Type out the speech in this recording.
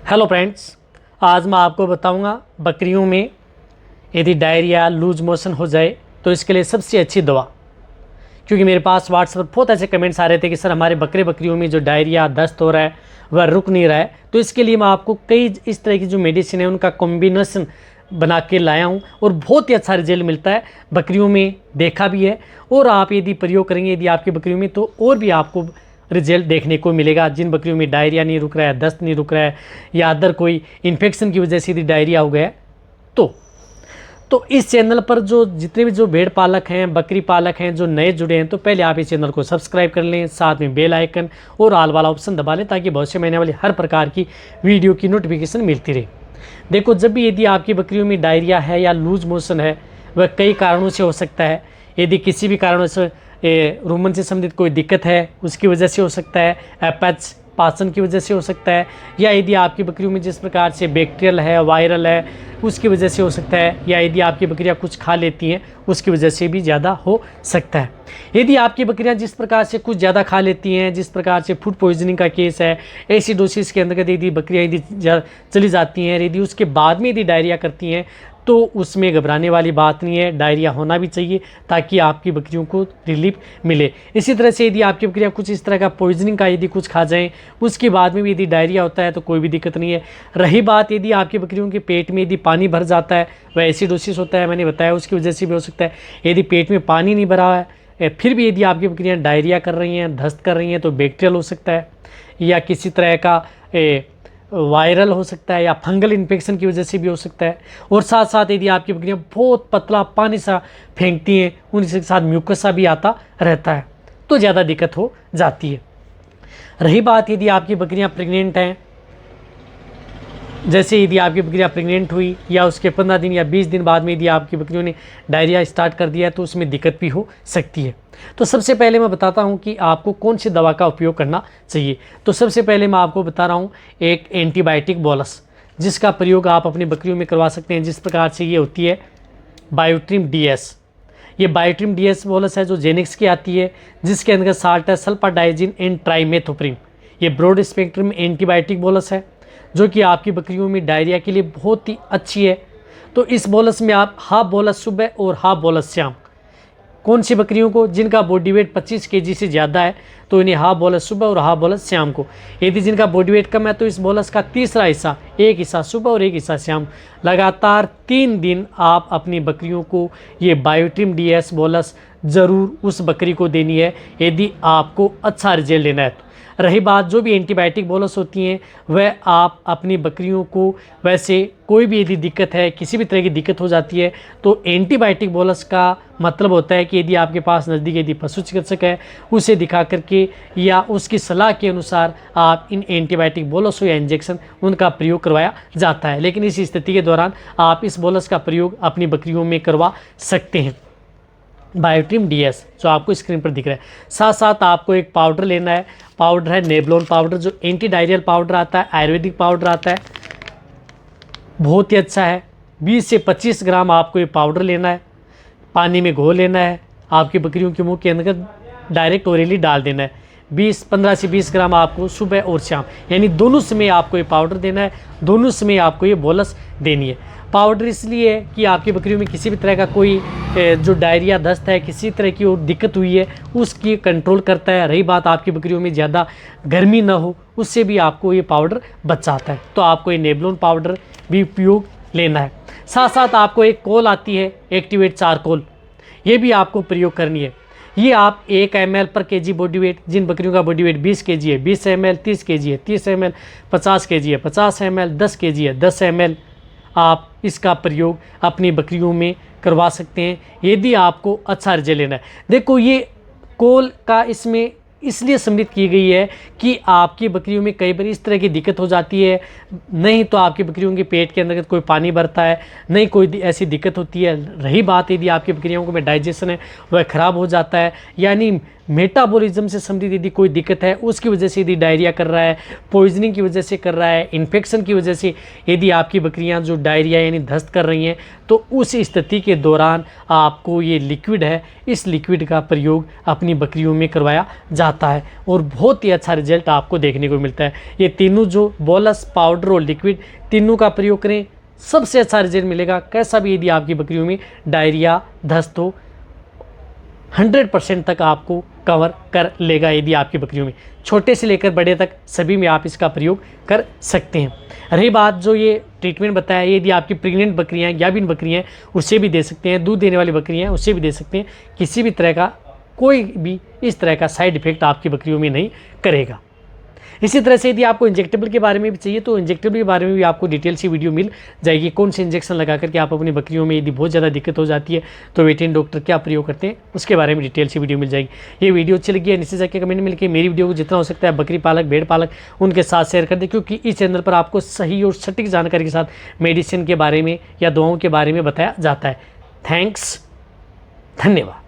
Hello friends, आज मैं आपको बताऊंगा बकरियों में यदि डायरिया लूज मोशन हो जाए तो इसके लिए सबसे अच्छी दवा। क्योंकि मेरे पास व्हाट्सएप पर बहुत ऐसे कमेंट्स आ रहे थे कि सर हमारे बकरियों में जो डायरिया दस्त हो रहा है वह रुक नहीं रहा है, तो इसके लिए मैं आपको कई इस तरह की जो मेडिसिन है उनका कॉम्बिनेशन बना के लाया हूँ और बहुत ही अच्छा रिजल्ट मिलता है। बकरियों में देखा भी है और आप यदि प्रयोग करेंगे यदि आपकी बकरियों में तो और भी आपको रिजल्ट देखने को मिलेगा। जिन बकरियों में डायरिया नहीं रुक रहा है, दस्त नहीं रुक रहा है या अदर कोई इन्फेक्शन की वजह से यदि डायरिया हो गया है तो इस चैनल पर जो जितने भी जो भेड़ पालक हैं, बकरी पालक हैं, जो नए जुड़े हैं, तो पहले आप इस चैनल को सब्सक्राइब कर लें, साथ में बेल आइकन और ऑल वाला ऑप्शन दबा लें ताकि भविष्य में आने वाली हर प्रकार की वीडियो की नोटिफिकेशन मिलती रहे। देखो, जब भी यदि आपकी बकरियों में डायरिया है या लूज मोशन है, वह कई कारणों से हो सकता है। यदि किसी भी कारणों से रुमन से संबंधित कोई दिक्कत है उसकी वजह से हो सकता है, अपच पाचन की वजह से हो सकता है, या यदि आपकी बकरियों में जिस प्रकार से बैक्टीरियल है, वायरल है, उसकी वजह से हो सकता है, या यदि आपकी बकरियां कुछ खा लेती हैं उसकी वजह से भी ज़्यादा हो सकता है। यदि आपकी बकरियां जिस प्रकार से कुछ ज़्यादा खा लेती हैं, जिस प्रकार से फूड पॉइजनिंग का केस है, एसिडोसिस के अंतर्गत यदि बकरियां यदि चली जाती हैं, यदि उसके बाद में यदि डायरिया करती हैं तो उसमें घबराने वाली बात नहीं है। डायरिया होना भी चाहिए ताकि आपकी बकरियों को रिलीफ मिले। इसी तरह से यदि आपकी बकरियां कुछ इस तरह का पॉइजनिंग का यदि कुछ खा जाएं उसके बाद में भी यदि डायरिया होता है तो कोई भी दिक्कत नहीं है। रही बात यदि आपकी बकरियों के पेट में यदि पानी भर जाता है, वह एसिडोसिस होता है, मैंने बताया, उसकी वजह से भी हो सकता है। यदि पेट में पानी नहीं भरा है फिर भी यदि आपकी बकरियाँ डायरिया कर रही हैं, दस्त कर रही हैं, तो बैक्टीरियल हो सकता है या किसी तरह का वायरल हो सकता है या फंगल इन्फेक्शन की वजह से भी हो सकता है। और साथ साथ यदि आपकी बकरियां बहुत पतला पानी सा फेंकती हैं, उनके साथ म्यूकस सा भी आता रहता है, तो ज़्यादा दिक्कत हो जाती है। रही बात यदि आपकी बकरियां प्रेग्नेंट हैं, जैसे यदि आपकी बकरियां प्रेग्नेंट हुई या उसके 15 दिन या 20 दिन बाद में यदि आपकी बकरियों ने डायरिया स्टार्ट कर दिया तो उसमें दिक्कत भी हो सकती है। तो सबसे पहले मैं बताता हूं कि आपको कौन सी दवा का उपयोग करना चाहिए। तो सबसे पहले मैं आपको बता रहा हूं एक एंटीबायोटिक बोलस, जिसका प्रयोग आप अपनी बकरियों में करवा सकते हैं। जिस प्रकार से ये होती है बायोट्रिम DS। ये बायोट्रिम DS बोलस है जो जेनिक्स की आती है, जिसके अंदर साल्ट है सल्फाडाइजिन एंड ट्राइमेथोप्रिम। ये ब्रॉड स्पेक्ट्रम एंटीबायोटिक बोलस है जो कि आपकी बकरियों में डायरिया के लिए बहुत ही अच्छी है। तो इस बोलस में आप हाफ बोलस सुबह और हाफ बोलस शाम, कौन सी बकरियों को जिनका बॉडी वेट 25 kg से ज़्यादा है तो इन्हें हाफ बोलस सुबह और हाफ बोलस शाम को। यदि जिनका बॉडी वेट कम है तो इस बोलस का तीसरा हिस्सा, एक हिस्सा सुबह और एक हिस्सा शाम, लगातार 3 दिन आप अपनी बकरियों को ये बायोट्रिम DS बोलस ज़रूर उस बकरी को देनी है यदि आपको अच्छा रिजल्ट लेना है। रही बात जो भी एंटीबायोटिक बोलस होती हैं वह आप अपनी बकरियों को, वैसे कोई भी यदि दिक्कत है, किसी भी तरह की दिक्कत हो जाती है तो एंटीबायोटिक बोलस का मतलब होता है कि यदि आपके पास नज़दीक यदि पशु चिकित्सक है उसे दिखा करके या उसकी सलाह के अनुसार आप इन एंटीबायोटिक बोलस या इंजेक्शन उनका प्रयोग करवाया जाता है। लेकिन इस स्थिति के दौरान आप इस बोलस का प्रयोग अपनी बकरियों में करवा सकते हैं, बायोट्रिम DS जो आपको स्क्रीन पर दिख रहा है। साथ साथ आपको एक पाउडर लेना है, पाउडर है नेबलोन पाउडर, जो एंटी डायरियल पाउडर आता है, आयुर्वेदिक पाउडर आता है, बहुत ही अच्छा है। 20 से 25 ग्राम आपको ये पाउडर लेना है, पानी में घोल लेना है, आपकी बकरियों के मुंह के अंदर डायरेक्ट ओरली डाल देना है। 15 से 20 ग्राम आपको सुबह और शाम, यानी दोनों समय आपको ये पाउडर देना है, दोनों समय आपको ये बोलस देनी है। पाउडर इसलिए है कि आपकी बकरियों में किसी भी तरह का कोई जो डायरिया दस्त है, किसी तरह की और दिक्कत हुई है उसकी कंट्रोल करता है। रही बात आपकी बकरियों में ज़्यादा गर्मी ना हो, उससे भी आपको ये पाउडर बचाता है। तो आपको ये नेबलोन पाउडर भी उपयोग लेना है। साथ साथ आपको एक कोल आती है एक्टिवेट चारकोल, ये भी आपको प्रयोग करनी है। ये आप 1 ml पर kg बॉडी वेट, जिन बकरियों का बॉडी वेट 20 kg है 20 ml, 30 kg है 30 ml, 50 kg है 50 ml, 10 kg है 10 ml, आप इसका प्रयोग अपनी बकरियों में करवा सकते हैं यदि आपको अच्छा रिजल्ट लेना है। देखो, ये कोल का इसमें इसलिए सम्मिलित की गई है कि आपकी बकरियों में कई बार इस तरह की दिक्कत हो जाती है, नहीं तो आपकी बकरियों के पेट के अंदर कोई पानी भरता है, नहीं कोई ऐसी दिक्कत होती है। रही बात यदि आपकी बकरियों को में डाइजेशन है वह ख़राब हो जाता है, यानी मेटाबॉलिज्म से संबंधित यदि कोई दिक्कत है, उसकी वजह से यदि डायरिया कर रहा है, पॉइजनिंग की वजह से कर रहा है, इन्फेक्शन की वजह से यदि आपकी बकरियां जो डायरिया यानी दस्त कर रही हैं, तो उस स्थिति के दौरान आपको ये लिक्विड है, इस लिक्विड का प्रयोग अपनी बकरियों में करवाया जाता है और बहुत ही अच्छा रिजल्ट आपको देखने को मिलता है। ये तीनों जो बोलस, पाउडर और लिक्विड, तीनों का प्रयोग करें, सबसे अच्छा रिजल्ट मिलेगा। कैसा भी यदि आपकी बकरियों में डायरिया, दस्त हो, 100% तक आपको कवर कर लेगा। यदि आपकी बकरियों में छोटे से लेकर बड़े तक सभी में आप इसका प्रयोग कर सकते हैं। रही बात जो ये ट्रीटमेंट बताया, यदि आपकी प्रेग्नेंट बकरियां हैं, गाभिन बकरियां हैं, उससे भी दे सकते हैं, दूध देने वाली बकरियां हैं उससे भी दे सकते हैं। किसी भी तरह का कोई भी इस तरह का साइड इफेक्ट आपकी बकरियों में नहीं करेगा। इसी तरह से यदि आपको इंजेक्टेबल के बारे में भी चाहिए तो इंजेक्टेबल के बारे में भी आपको डिटेल सी वीडियो मिल जाएगी। कौन से इंजेक्शन लगा करके आप अपनी बकरियों में यदि बहुत ज़्यादा दिक्कत हो जाती है तो वेटरनरी डॉक्टर क्या प्रयोग करते हैं उसके बारे में डिटेल सी वीडियो मिल जाएगी। ये वीडियो अच्छी लगी है नीचे जाके कमेंट में लिखिए। मेरी वीडियो को जितना हो सकता है बकरी पालक, भेड़ पालक उनके साथ शेयर कर दें, क्योंकि इस चैनल पर आपको सही और सटीक जानकारी के साथ मेडिसिन के बारे में या दवाओं के बारे में बताया जाता है। थैंक्स, धन्यवाद।